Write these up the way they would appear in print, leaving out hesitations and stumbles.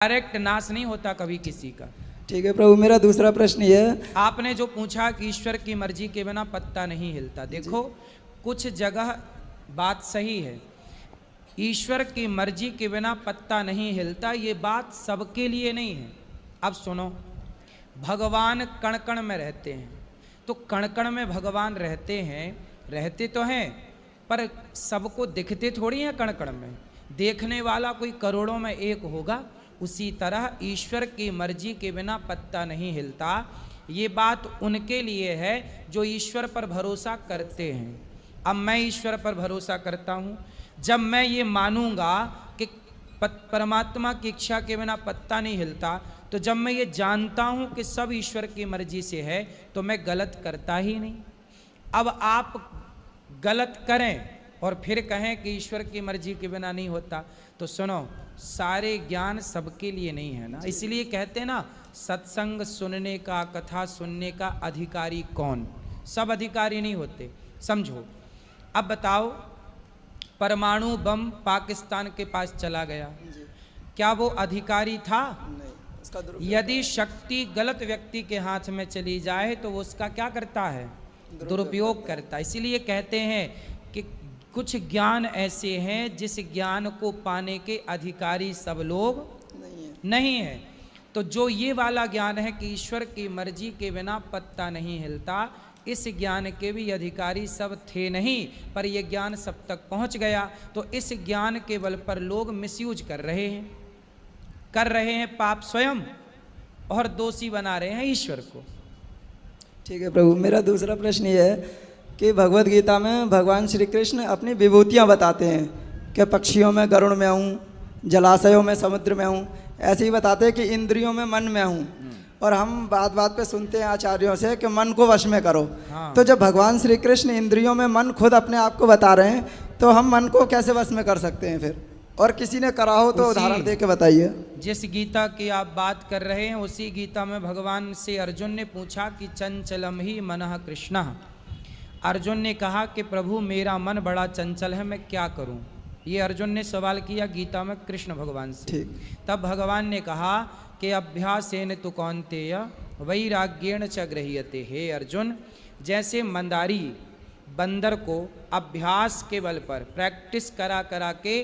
Direct नाश नहीं होता कभी किसी का। ठीक है प्रभु, मेरा दूसरा प्रश्न ये है, आपने जो पूछा कि ईश्वर की मर्जी के बिना पत्ता नहीं हिलता, देखो कुछ जगह बात सही है, ईश्वर की मर्जी के बिना पत्ता नहीं हिलता, ये बात सबके लिए नहीं है। अब सुनो, भगवान कण कण में रहते हैं, तो कण कण में भगवान रहते हैं, रहते तो हैं पर सबको दिखते थोड़ी हैं कण कण में, देखने वाला कोई करोड़ों में एक होगा। उसी तरह ईश्वर की मर्जी के बिना पत्ता नहीं हिलता, ये बात उनके लिए है जो ईश्वर पर भरोसा करते हैं। अब मैं ईश्वर पर भरोसा करता हूँ, जब मैं ये मानूंगा कि परमात्मा की इच्छा के बिना पत्ता नहीं हिलता, तो जब मैं ये जानता हूँ कि सब ईश्वर की मर्जी से है, तो मैं गलत करता ही नहीं। अब आप गलत करें और फिर कहें कि ईश्वर की मर्जी के बिना नहीं होता, तो सुनो, सारे ज्ञान सबके लिए नहीं है ना। इसलिए कहते हैं ना, सत्संग सुनने का, कथा सुनने का अधिकारी कौन? सब अधिकारी नहीं होते, समझो। अब बताओ, परमाणु बम पाकिस्तान के पास चला गया, क्या वो अधिकारी था? नहीं। यदि शक्ति गलत व्यक्ति के हाथ में चली जाए तो वो उसका क्या करता है? दुरुपयोग करता है। इसीलिए कहते हैं कि कुछ ज्ञान ऐसे हैं जिस ज्ञान को पाने के अधिकारी सब लोग नहीं है। तो जो ये वाला ज्ञान है कि ईश्वर की मर्जी के बिना पत्ता नहीं हिलता, इस ज्ञान के भी अधिकारी सब थे नहीं, पर यह ज्ञान सब तक पहुंच गया, तो इस ज्ञान के बल पर लोग मिसयूज कर रहे हैं पाप स्वयं, और दोषी बना रहे हैं ईश्वर को। ठीक है प्रभु, मेरा दूसरा प्रश्न ये है कि भगवत गीता में भगवान श्री कृष्ण अपनी विभूतियाँ बताते हैं कि पक्षियों में गरुड़ में हूँ, जलाशयों में समुद्र में हूँ, ऐसे ही बताते हैं कि इंद्रियों में मन में हूँ। और हम बात बात पे सुनते हैं आचार्यों से कि मन को वश में करो। हाँ। तो जब भगवान श्री कृष्ण इंद्रियों में मन खुद अपने आप को बता रहे हैं, तो हम मन को कैसे वश में कर सकते हैं फिर? और किसी ने करा हो तो उदाहरण दे के बताइए। जिस गीता की आप बात कर रहे हैं, उसी गीता में भगवान से अर्जुन ने पूछा कि चंचलम ही मनः कृष्ण। अर्जुन ने कहा कि प्रभु मेरा मन बड़ा चंचल है, मैं क्या करूं? ये अर्जुन ने सवाल किया गीता में कृष्ण भगवान से। ठीक। तब भगवान ने कहा कि अभ्यासेन तु कौन्तेय वैराग्येण च गृह्यते। हे अर्जुन, जैसे मंदारी बंदर को अभ्यास के बल पर प्रैक्टिस करा करा के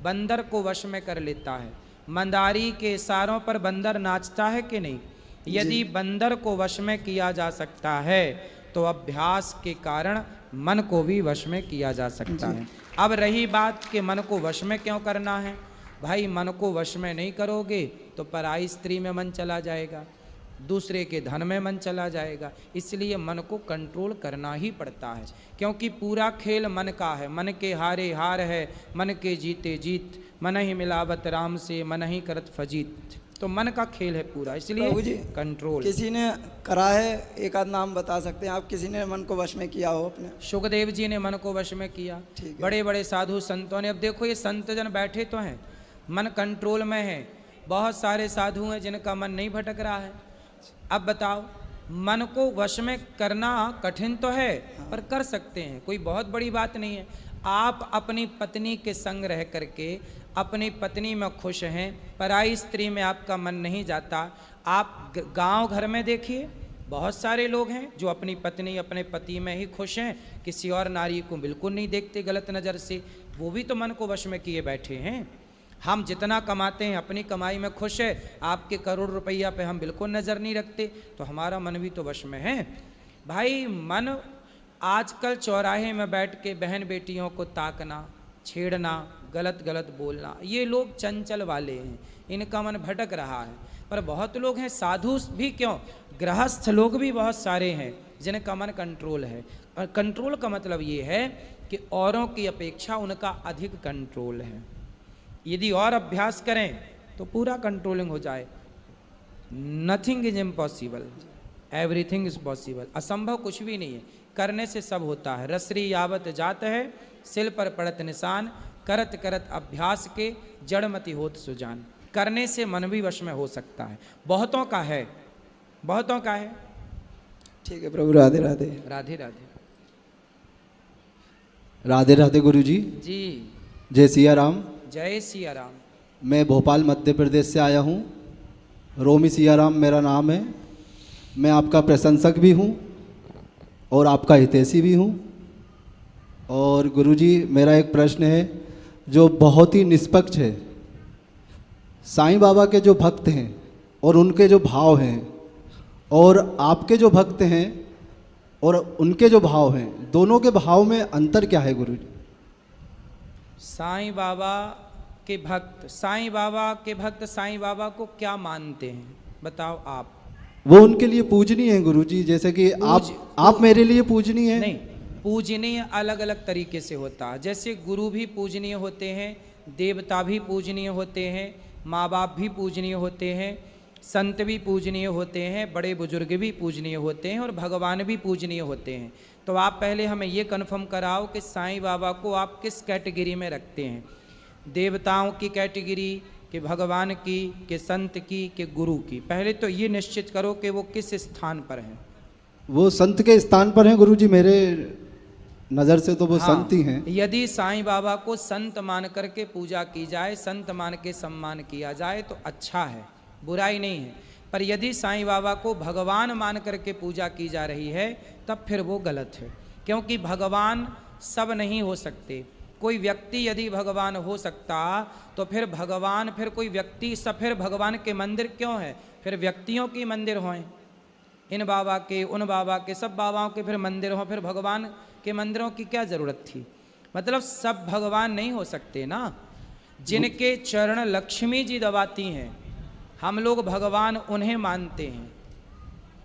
बंदर को वश में कर लेता है, मंदारी के इशारों पर बंदर नाचता है कि नहीं? यदि बंदर को वश में किया जा सकता है, तो अभ्यास के कारण मन को भी वश में किया जा सकता है। अब रही बात कि मन को वश में क्यों करना है, भाई मन को वश में नहीं करोगे तो पराई स्त्री में मन चला जाएगा, दूसरे के धन में मन चला जाएगा। इसलिए मन को कंट्रोल करना ही पड़ता है, क्योंकि पूरा खेल मन का है। मन के हारे हार है, मन के जीते जीत, मन ही मिलावत राम से, मन ही करत फजीत। तो मन का खेल है पूरा, इसलिए कंट्रोल। किसी ने करा है, एक आध नाम बता सकते हैं आप, किसी ने मन को वश में किया हो अपने? सुखदेव जी ने मन को वश में किया, बड़े बड़े साधु संतों ने। अब देखो, ये संत जन बैठे तो हैं, मन कंट्रोल में है। बहुत सारे साधु हैं जिनका मन नहीं भटक रहा है। अब बताओ, मन को वश में करना कठिन तो है, पर कर सकते हैं, कोई बहुत बड़ी बात नहीं है। आप अपनी पत्नी के संग रह करके अपनी पत्नी में खुश हैं, पराई स्त्री में आपका मन नहीं जाता। आप गांव घर में देखिए, बहुत सारे लोग हैं जो अपनी पत्नी अपने पति में ही खुश हैं, किसी और नारी को बिल्कुल नहीं देखते गलत नज़र से, वो भी तो मन को वश में किए बैठे हैं। हम जितना कमाते हैं अपनी कमाई में खुश है, आपके करोड़ रुपया पे हम बिल्कुल नज़र नहीं रखते, तो हमारा मन भी तो वश में है। भाई मन आजकल चौराहे में बैठ के बहन बेटियों को ताकना, छेड़ना, गलत गलत बोलना, ये लोग चंचल वाले हैं, इनका मन भटक रहा है। पर बहुत लोग हैं, साधु भी क्यों, गृहस्थ लोग भी बहुत सारे हैं जिनका मन कंट्रोल है। और कंट्रोल का मतलब ये है कि औरों की अपेक्षा उनका अधिक कंट्रोल है। यदि और अभ्यास करें तो पूरा कंट्रोलिंग हो जाए। Nothing is impossible, everything is possible. असंभव कुछ भी नहीं है, करने से सब होता है। रसरी यावत जात है, सिल पर पड़त निशान, करत करत अभ्यास के जड़मति होत सुजान। करने से मन भी वश में हो सकता है। बहुतों का है, बहुतों का है। ठीक है प्रभु, राधे राधे। राधे राधे। राधे राधे गुरु जी। जी जय सिया राम। जय सिया राम। मैं भोपाल मध्य प्रदेश से आया हूँ। रोमी सियाराम मेरा नाम है। मैं आपका प्रशंसक भी हूँ और आपका हितैषी भी हूँ। और गुरुजी, मेरा एक प्रश्न है जो बहुत ही निष्पक्ष है। साईं बाबा के जो भक्त हैं और उनके जो भाव हैं और आपके जो भक्त हैं और उनके जो भाव हैं, दोनों के भाव में अंतर क्या है गुरुजी? साईं बाबा के भक्त साईं बाबा को क्या मानते हैं, बताओ आप। वो उनके लिए पूजनीय है गुरुजी, जैसे कि आप मेरे लिए पूजनीय हैं। नहीं, पूजनीय अलग अलग तरीके से होता है। जैसे गुरु भी पूजनीय होते हैं, देवता भी पूजनीय होते हैं, माँ बाप भी पूजनीय होते हैं, संत भी पूजनीय होते हैं, बड़े बुजुर्ग भी पूजनीय होते हैं और भगवान भी पूजनीय होते हैं। तो आप पहले हमें ये कन्फर्म कराओ कि साईं बाबा को आप किस कैटेगरी में रखते हैं, देवताओं की कैटेगरी कि भगवान की, कि संत की, कि गुरु की। पहले तो ये निश्चित करो कि वो किस स्थान पर हैं। वो संत के स्थान पर हैं गुरुजी, मेरे नज़र से तो वो हाँ, संत ही हैं। यदि साईं बाबा को संत मान करके पूजा की जाए, संत मान के सम्मान किया जाए तो अच्छा है, बुराई नहीं है। पर यदि साईं बाबा को भगवान मान करके पूजा की जा रही है तब फिर वो गलत है, क्योंकि भगवान सब नहीं हो सकते। कोई व्यक्ति यदि भगवान हो सकता तो फिर भगवान, फिर कोई व्यक्ति सब, फिर भगवान के मंदिर क्यों है? फिर व्यक्तियों के मंदिर हों, इन बाबा के, उन बाबा के, सब बाबाओं के फिर मंदिर हों, फिर भगवान के मंदिरों की क्या ज़रूरत थी? मतलब सब भगवान नहीं हो सकते ना। जिनके चरण लक्ष्मी जी दबाती हैं, हम लोग भगवान उन्हें मानते हैं।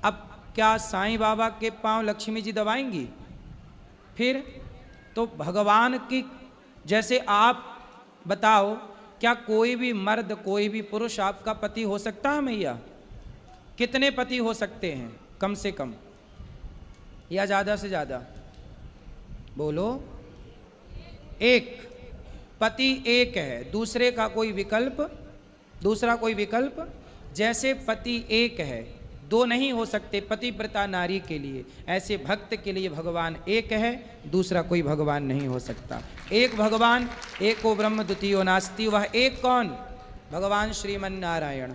अब क्या साईं बाबा के पांव लक्ष्मी जी दबाएंगी? फिर तो भगवान की, जैसे आप बताओ, क्या कोई भी मर्द, कोई भी पुरुष आपका पति हो सकता है मैया? कितने पति हो सकते हैं कम से कम, या ज़्यादा से ज़्यादा? बोलो। एक पति एक है, दूसरे का कोई विकल्प, दूसरा कोई विकल्प। जैसे पति एक है, दो नहीं हो सकते पतिव्रता नारी के लिए, ऐसे भक्त के लिए भगवान एक है, दूसरा कोई भगवान नहीं हो सकता। एक भगवान, एको ब्रह्म द्वितीयो नास्ति। वह एक कौन? भगवान श्रीमन नारायण।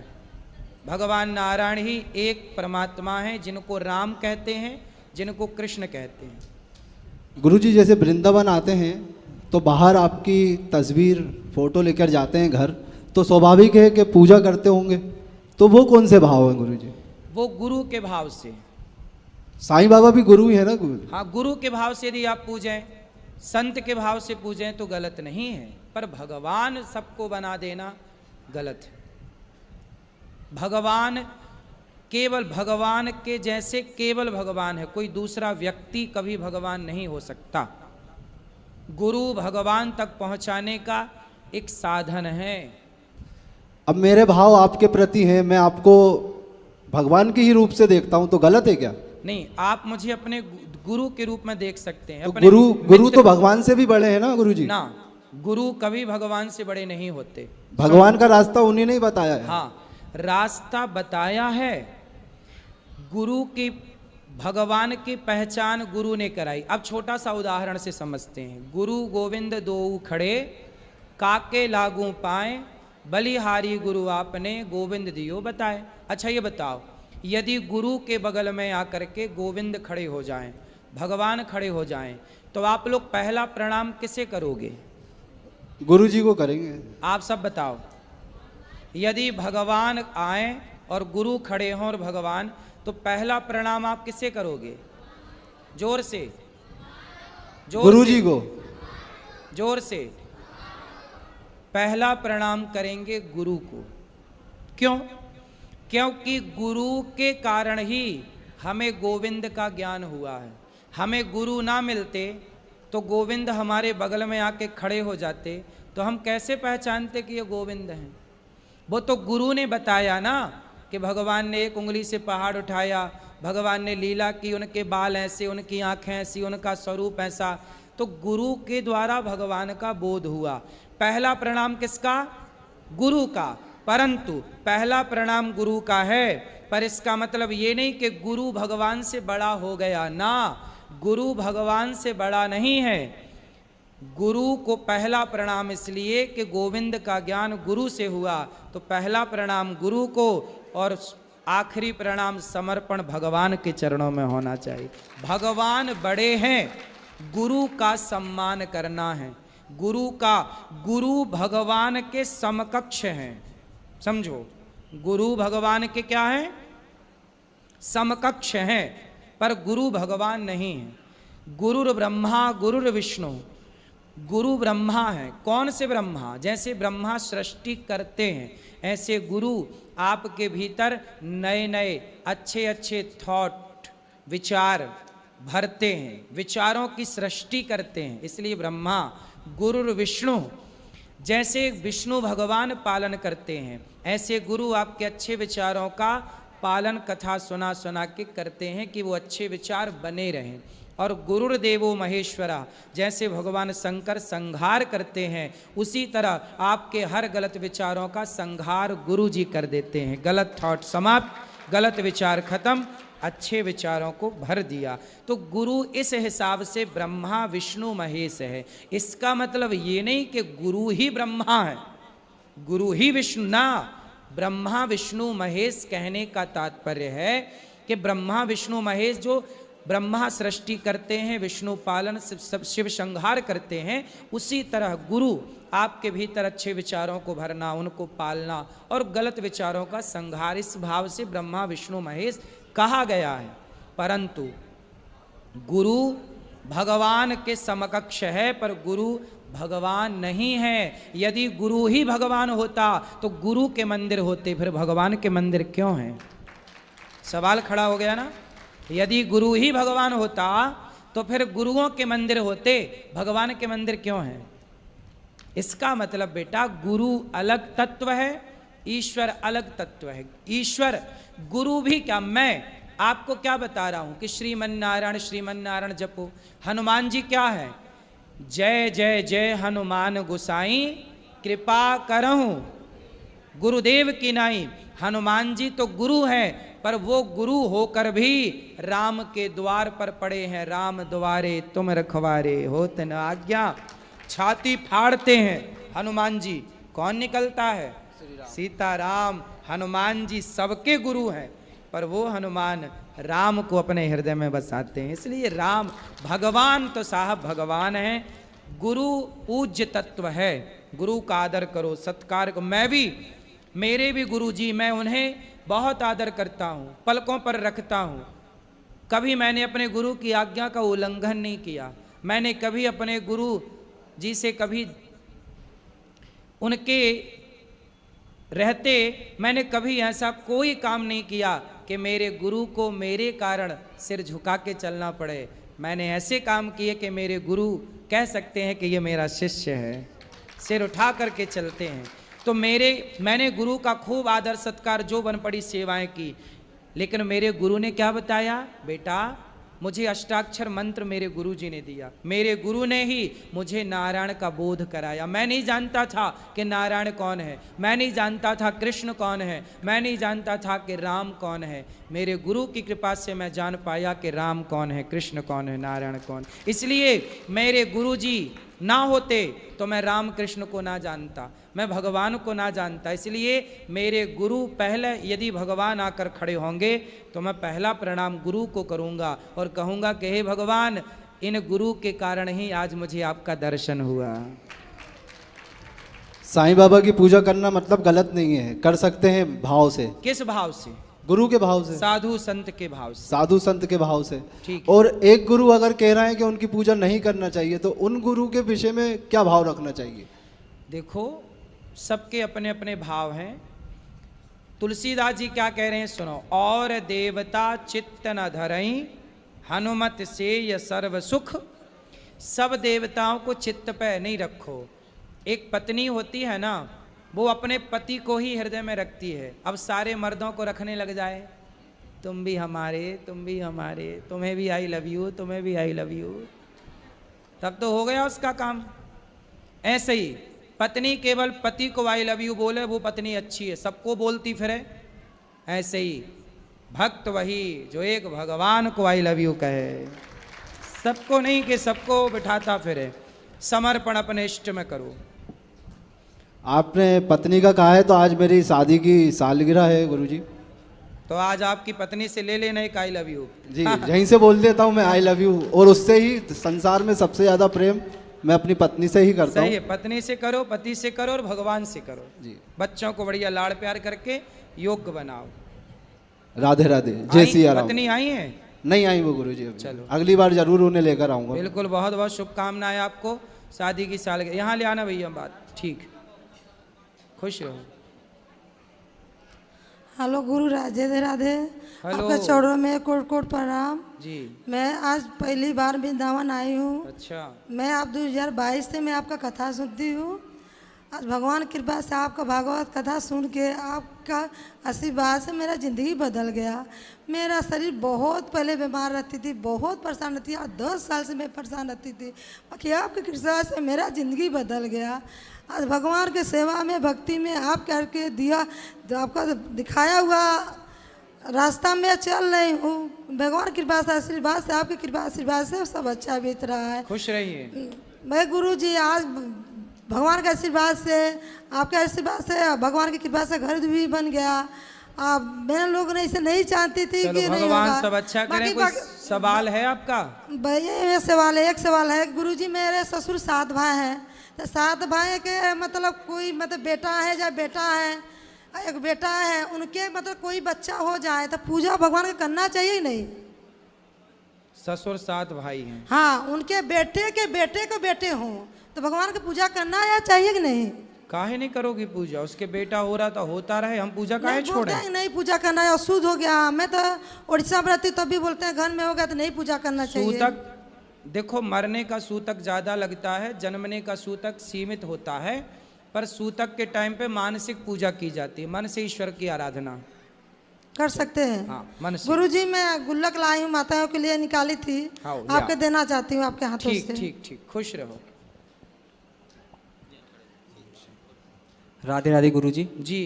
भगवान नारायण ही एक परमात्मा है, जिनको राम कहते हैं, जिनको कृष्ण कहते हैं। गुरुजी, जैसे वृंदावन आते हैं तो बाहर आपकी तस्वीर, फोटो लेकर जाते हैं घर, तो स्वाभाविक है कि पूजा करते होंगे, तो वो कौन से भाव हैं गुरुजी? वो गुरु के भाव से। साईं बाबा भी गुरु ही है ना गुरु? हाँ, गुरु के भाव से यदि आप पूजें, संत के भाव से पूजें तो गलत नहीं है, पर भगवान सबको बना देना गलत है। भगवान केवल भगवान के जैसे केवल भगवान है, कोई दूसरा व्यक्ति कभी भगवान नहीं हो सकता। गुरु भगवान तक पहुंचाने का एक साधन है। अब मेरे भाव आपके प्रति हैं, मैं आपको भगवान के ही रूप से देखता हूं, तो गलत है क्या? नहीं, आप मुझे अपने गुरु के रूप में देख सकते हैं। तो गुरु तो भगवान से भी बड़े हैं ना गुरुजी? ना, गुरु कभी भगवान से बड़े नहीं होते। भगवान का रास्ता उन्हीं ने ही बताया है। हाँ, रास्ता बताया है। गुरु की, भगवान की पहचान गुरु ने कराई। अब छोटा सा उदाहरण से समझते हैं। गुरु गोविंद दोऊ खड़े, काके लागू पाए, बलिहारी गुरु आपने, गोविंद दियो बताए। अच्छा ये बताओ, यदि गुरु के बगल में आकर के गोविंद खड़े हो जाएं, भगवान खड़े हो जाएं, तो आप लोग पहला प्रणाम किसे करोगे? गुरु जी को करेंगे। आप सब बताओ, यदि भगवान आए और गुरु खड़े हों और भगवान, तो पहला प्रणाम आप किसे करोगे? जोर से, जोर गुरु से, जी को। जोर से। पहला प्रणाम करेंगे गुरु को। क्यों? क्योंकि गुरु के कारण ही हमें गोविंद का ज्ञान हुआ है। हमें गुरु ना मिलते तो गोविंद हमारे बगल में आके खड़े हो जाते, तो हम कैसे पहचानते कि ये गोविंद हैं? वो तो गुरु ने बताया ना कि भगवान ने एक उंगली से पहाड़ उठाया, भगवान ने लीला की, उनके बाल ऐसे, उनकी आंखें ऐसी, उनका स्वरूप ऐसा। तो गुरु के द्वारा भगवान का बोध हुआ। पहला प्रणाम किसका? गुरु का। परंतु पहला प्रणाम गुरु का है, पर इसका मतलब ये नहीं कि गुरु भगवान से बड़ा हो गया ना। गुरु भगवान से बड़ा नहीं है। गुरु को पहला प्रणाम इसलिए कि गोविंद का ज्ञान गुरु से हुआ, तो पहला प्रणाम गुरु को और आखिरी प्रणाम समर्पण भगवान के चरणों में होना चाहिए। भगवान बड़े हैं, गुरु का सम्मान करना है। गुरु भगवान के समकक्ष हैं, समझो। गुरु भगवान के क्या हैं? समकक्ष हैं, पर गुरु भगवान नहीं है। गुरुर ब्रह्मा गुरुर विष्णु, गुरु ब्रह्मा है। कौन से ब्रह्मा? जैसे ब्रह्मा सृष्टि करते हैं, ऐसे गुरु आपके भीतर नए नए अच्छे अच्छे थॉट, विचार भरते हैं, विचारों की सृष्टि करते हैं, इसलिए ब्रह्मा। गुरुर विष्णु, जैसे विष्णु भगवान पालन करते हैं, ऐसे गुरु आपके अच्छे विचारों का पालन कथा सुना सुना के करते हैं कि वो अच्छे विचार बने रहें। और गुरुर्देवो महेश्वरा, जैसे भगवान शंकर संहार करते हैं, उसी तरह आपके हर गलत विचारों का संहार गुरु जी कर देते हैं। गलत थॉट समाप्त, गलत विचार खत्म, अच्छे विचारों को भर दिया। तो गुरु इस हिसाब से ब्रह्मा विष्णु महेश है। इसका मतलब ये नहीं कि गुरु ही ब्रह्मा है, गुरु ही विष्णु ना। ब्रह्मा विष्णु महेश कहने का तात्पर्य है कि ब्रह्मा विष्णु महेश, जो ब्रह्मा सृष्टि करते हैं, विष्णु पालन, शिव संहार करते हैं, उसी तरह गुरु आपके भीतर अच्छे विचारों को भरना, उनको पालना और गलत विचारों का संहार, इस भाव से ब्रह्मा विष्णु महेश कहा गया है। परंतु गुरु भगवान के समकक्ष है, पर गुरु भगवान नहीं है। यदि गुरु ही भगवान होता तो गुरु के मंदिर होते, फिर भगवान के मंदिर क्यों हैं? सवाल खड़ा हो गया ना। यदि गुरु ही भगवान होता तो फिर गुरुओं के मंदिर होते, भगवान के मंदिर क्यों हैं? इसका मतलब बेटा, गुरु अलग तत्व है, ईश्वर अलग तत्व है। ईश्वर, गुरु भी क्या, मैं आपको क्या बता रहा हूं कि श्रीमन्नारायण श्रीमन्नारायण जपो। हनुमान जी क्या है? जय जय जय हनुमान गोसाई, कृपा करहूं गुरुदेव की नाई। हनुमान जी तो गुरु हैं, पर वो गुरु होकर भी राम के द्वार पर पड़े हैं। राम द्वारे तुम रखवारे होत न आज्ञा। छाती फाड़ते हैं हनुमान जी, कौन निकलता है? सीताराम। हनुमान जी सबके गुरु हैं, पर वो हनुमान राम को अपने हृदय में बसाते हैं। इसलिए राम भगवान तो साहब भगवान हैं। गुरु पूज्य तत्व है, गुरु का आदर करो, सत्कार को। मैं भी, मेरे भी गुरु जी, मैं उन्हें बहुत आदर करता हूँ, पलकों पर रखता हूँ। कभी मैंने अपने गुरु की आज्ञा का उल्लंघन नहीं किया। मैंने कभी अपने गुरु जी से कभी उनके रहते मैंने कभी ऐसा कोई काम नहीं किया कि मेरे गुरु को मेरे कारण सिर झुका के चलना पड़े। मैंने ऐसे काम किए कि मेरे गुरु कह सकते हैं कि ये मेरा शिष्य है, सिर उठा करके चलते हैं। तो मैंने गुरु का खूब आदर सत्कार, जो बन पड़ी सेवाएं की। लेकिन मेरे गुरु ने क्या बताया? बेटा, मुझे अष्टाक्षर मंत्र मेरे गुरु जी ने दिया। मेरे गुरु ने ही मुझे नारायण का बोध कराया। मैं नहीं जानता था कि नारायण कौन है, मैं नहीं जानता था कृष्ण कौन है, मैं नहीं जानता था कि राम कौन है। मेरे गुरु की कृपा से मैं जान पाया कि राम कौन है, कृष्ण कौन है, नारायण कौन। इसलिए मेरे गुरु जी ना होते तो मैं राम कृष्ण को ना जानता, मैं भगवान को ना जानता। इसलिए मेरे गुरु पहले, यदि भगवान आकर खड़े होंगे तो मैं पहला प्रणाम गुरु को करूंगा और कहूंगा कि हे भगवान, इन गुरु के कारण ही आज मुझे आपका दर्शन हुआ। साईं बाबा की पूजा करना मतलब गलत नहीं है, कर सकते हैं भाव से। किस भाव से? गुरु के भाव से, साधु संत के भाव से। साधु संत के भाव से। ठीक। और एक गुरु अगर कह रहा है कि उनकी पूजा नहीं करना चाहिए, तो उन गुरु के विषय में क्या भाव रखना चाहिए? देखो, सबके अपने अपने भाव हैं। तुलसीदास जी क्या कह रहे हैं सुनो। और देवता चित्त न धरई, हनुमत से य सर्व सुख। सब देवताओं को चित्त पे नहीं रखो। एक पत्नी होती है ना, वो अपने पति को ही हृदय में रखती है। अब सारे मर्दों को रखने लग जाए, तुम भी हमारे, तुम भी हमारे, तुम्हें भी आई लव यू, तुम्हें भी आई लव यू, तब तो हो गया उसका काम। ऐसे ही पत्नी केवल पति को आई लव यू बोले, वो पत्नी अच्छी है, सबको बोलती फिरे। ऐसे ही भक्त वही जो एक भगवान को आई लव यू कहे, सबको नहीं कि सबको बिठाता फिरे। समर्पण अपने इष्ट में करो। आपने पत्नी का कहा है, तो आज मेरी शादी की सालगिरह है गुरुजी। तो आज आपकी पत्नी से ले लेना एक आई लव यू। जी, यहीं से बोल देता हूँ मैं आई लव यू, और उससे ही संसार में सबसे ज़्यादा प्रेम मैं अपनी पत्नी से ही करता सही हूँ। है, पत्नी से करो, पति से करो और भगवान से करो। जी, बच्चों को बढ़िया लाड़ प्यार करके योग्य बनाओ। राधे राधे, जय सिया राम। पत्नी आई है? नहीं आई वो गुरुजी अभी। चलो। अगली बार जरूर उन्हें लेकर आऊँगा। बिल्कुल, बहुत बहुत शुभकामनाएं आपको शादी की सालगिरह। यहाँ ले आना भैया बात, ठीक, खुश रहो। हेलो गुरु, राधे राधे। हेलो। आपके चौड़ों में कोट कोट प्रणाम जी। मैं आज पहली बार वृंदावन आई हूँ। अच्छा। मैं आप 2022 से मैं आपका कथा सुनती हूँ। आज भगवान कृपा से आपका भागवत कथा सुन के आपका आशीर्वाद से मेरा ज़िंदगी बदल गया। मेरा शरीर बहुत पहले बीमार रहती थी, बहुत परेशान रहती थी, आज 10 साल से मैं परेशान रहती थी, बाकी आपकी कृपा से मेरा ज़िंदगी बदल गया। आज भगवान के सेवा में, भक्ति में आप करके दिया, जो आपका दिखाया हुआ रास्ता में चल रही हूँ। भगवान की कृपा से, आशीर्वाद से, आपकी कृपा आशीर्वाद से सब अच्छा बीत रहा है। खुश रहिए। मैं गुरु जी आज भगवान के आशीर्वाद से, आपके आशीर्वाद से, भगवान की कृपा से घर भी बन गया। मैं लोग ने इसे नहीं जानती थी चलो, कि नहीं भगवान होगा। सब अच्छा करें। कोई सवाल है आपका? भैया ये सवाल है, एक सवाल है गुरु जी। मेरे ससुर 7 भाई हैं, तो 7 भाई के मतलब कोई मतलब बेटा है या बेटा है, एक बेटा है, उनके मतलब कोई बच्चा हो जाए तो पूजा भगवान का करना चाहिए नहीं? ससुर 7 भाई हैं। हाँ, उनके बेटे के बेटे को बेटे हों तो भगवान की पूजा करना या चाहिए कि नहीं? काहे नहीं करोगी पूजा? उसके बेटा हो रहा तो होता रहे, हम पूजा काहे नहीं, छोड़े? बोलते हैं नहीं पूजा करना है, अशुद्ध हो गया। मैं तो उड़ीसा में रहती तब भी बोलते हैं घर में हो गया तो नहीं पूजा करना चाहिए। सूतक देखो, मरने का सूतक ज्यादा लगता है, जन्मने का सूतक सीमित होता है, पर सूतक के टाइम पे मानसिक पूजा की जाती है, मन से ईश्वर की आराधना कर सकते हैं। हाँ, मन से। गुरु जी मैं गुल्लक लाई हूँ, माताओं के लिए निकाली थी, हाँ, आपके देना चाहती हूँ आपके हाथों ठीक से। ठीक ठीक, खुश रहो। राधे राधे गुरुजी। जी।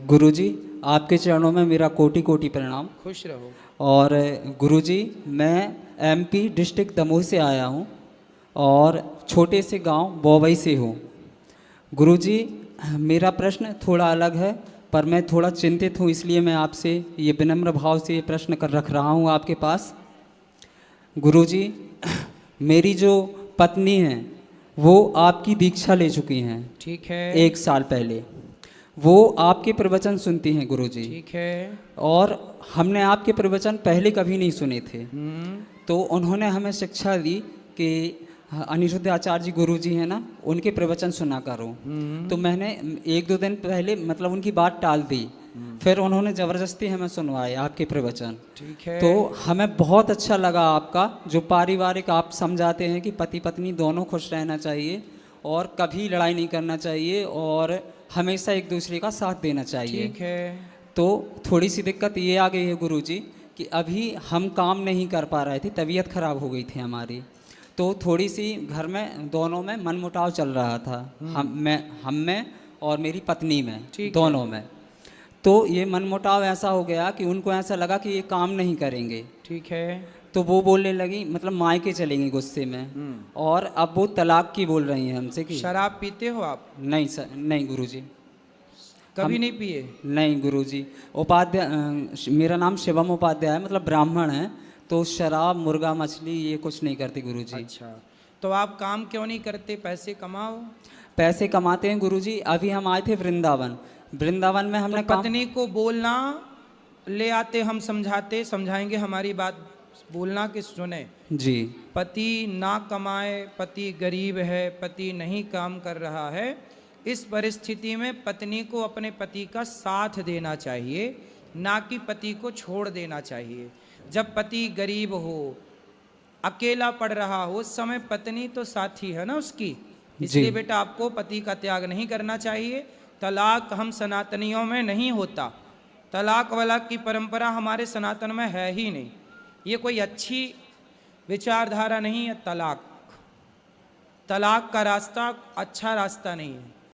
गुरुजी आपके चरणों में मेरा कोटि कोटि प्रणाम। खुश रहो। और गुरुजी मैं एमपी डिस्ट्रिक्ट दमोह से आया हूँ और छोटे से गांव बोवई से हूँ। गुरुजी मेरा प्रश्न थोड़ा अलग है, पर मैं थोड़ा चिंतित हूँ, इसलिए मैं आपसे ये विनम्र भाव से ये प्रश्न कर रख रहा हूँ आपके पास। गुरुजी मेरी जो पत्नी है वो आपकी दीक्षा ले चुकी हैं। ठीक है। 1 साल पहले वो आपके प्रवचन सुनती हैं गुरुजी। ठीक है। और हमने आपके प्रवचन पहले कभी नहीं सुने थे, तो उन्होंने हमें शिक्षा दी कि अनिरुद्ध आचार्य जी गुरु जी हैं ना, उनके प्रवचन सुना करो। तो मैंने 1-2 दिन पहले मतलब उनकी बात टाल दी, फिर उन्होंने ज़बरदस्ती हमें सुनवाए आपके प्रवचन। ठीक है। तो हमें बहुत अच्छा लगा आपका जो पारिवारिक आप समझाते हैं कि पति पत्नी दोनों खुश रहना चाहिए और कभी लड़ाई नहीं करना चाहिए और हमेशा एक दूसरे का साथ देना चाहिए। ठीक है। तो थोड़ी सी दिक्कत ये आ गई है गुरुजी कि अभी हम काम नहीं कर पा रहे थे, तबीयत खराब हो गई थी हमारी, तो थोड़ी सी घर में दोनों में मनमुटाव चल रहा था, हम में और मेरी पत्नी में, दोनों में। तो ये मनमुटाव ऐसा हो गया कि उनको ऐसा लगा कि ये काम नहीं करेंगे। ठीक है। तो वो बोलने लगी, मतलब मायके चलेंगी गुस्से में, और अब वो तलाक की बोल रही हैं हमसे कि शराब पीते हो आप? नहीं सर, नहीं गुरुजी, कभी नहीं पिए? नहीं गुरुजी। उपाध्याय, मेरा नाम शिवम उपाध्याय है, मतलब ब्राह्मण है, तो शराब मुर्गा मछली ये कुछ नहीं करती गुरुजी। अच्छा, तो आप काम क्यों नहीं करते? पैसे कमाओ। पैसे कमाते हैं गुरुजी। अभी हम आए थे वृंदावन, वृंदावन में हमने तो पत्नी को बोलना, ले आते, हम समझाते, समझाएंगे, हमारी बात बोलना कि सुने जी। पति ना कमाए, पति गरीब है, पति नहीं काम कर रहा है, इस परिस्थिति में पत्नी को अपने पति का साथ देना चाहिए, ना कि पति को छोड़ देना चाहिए। जब पति गरीब हो, अकेला पड़ रहा हो, उस समय पत्नी तो साथी है ना उसकी, इसलिए बेटा आपको पति का त्याग नहीं करना चाहिए। तलाक हम सनातनियों में नहीं होता, तलाक वाला की परंपरा हमारे सनातन में है ही नहीं, ये कोई अच्छी विचारधारा नहीं है। तलाक का रास्ता अच्छा रास्ता नहीं है।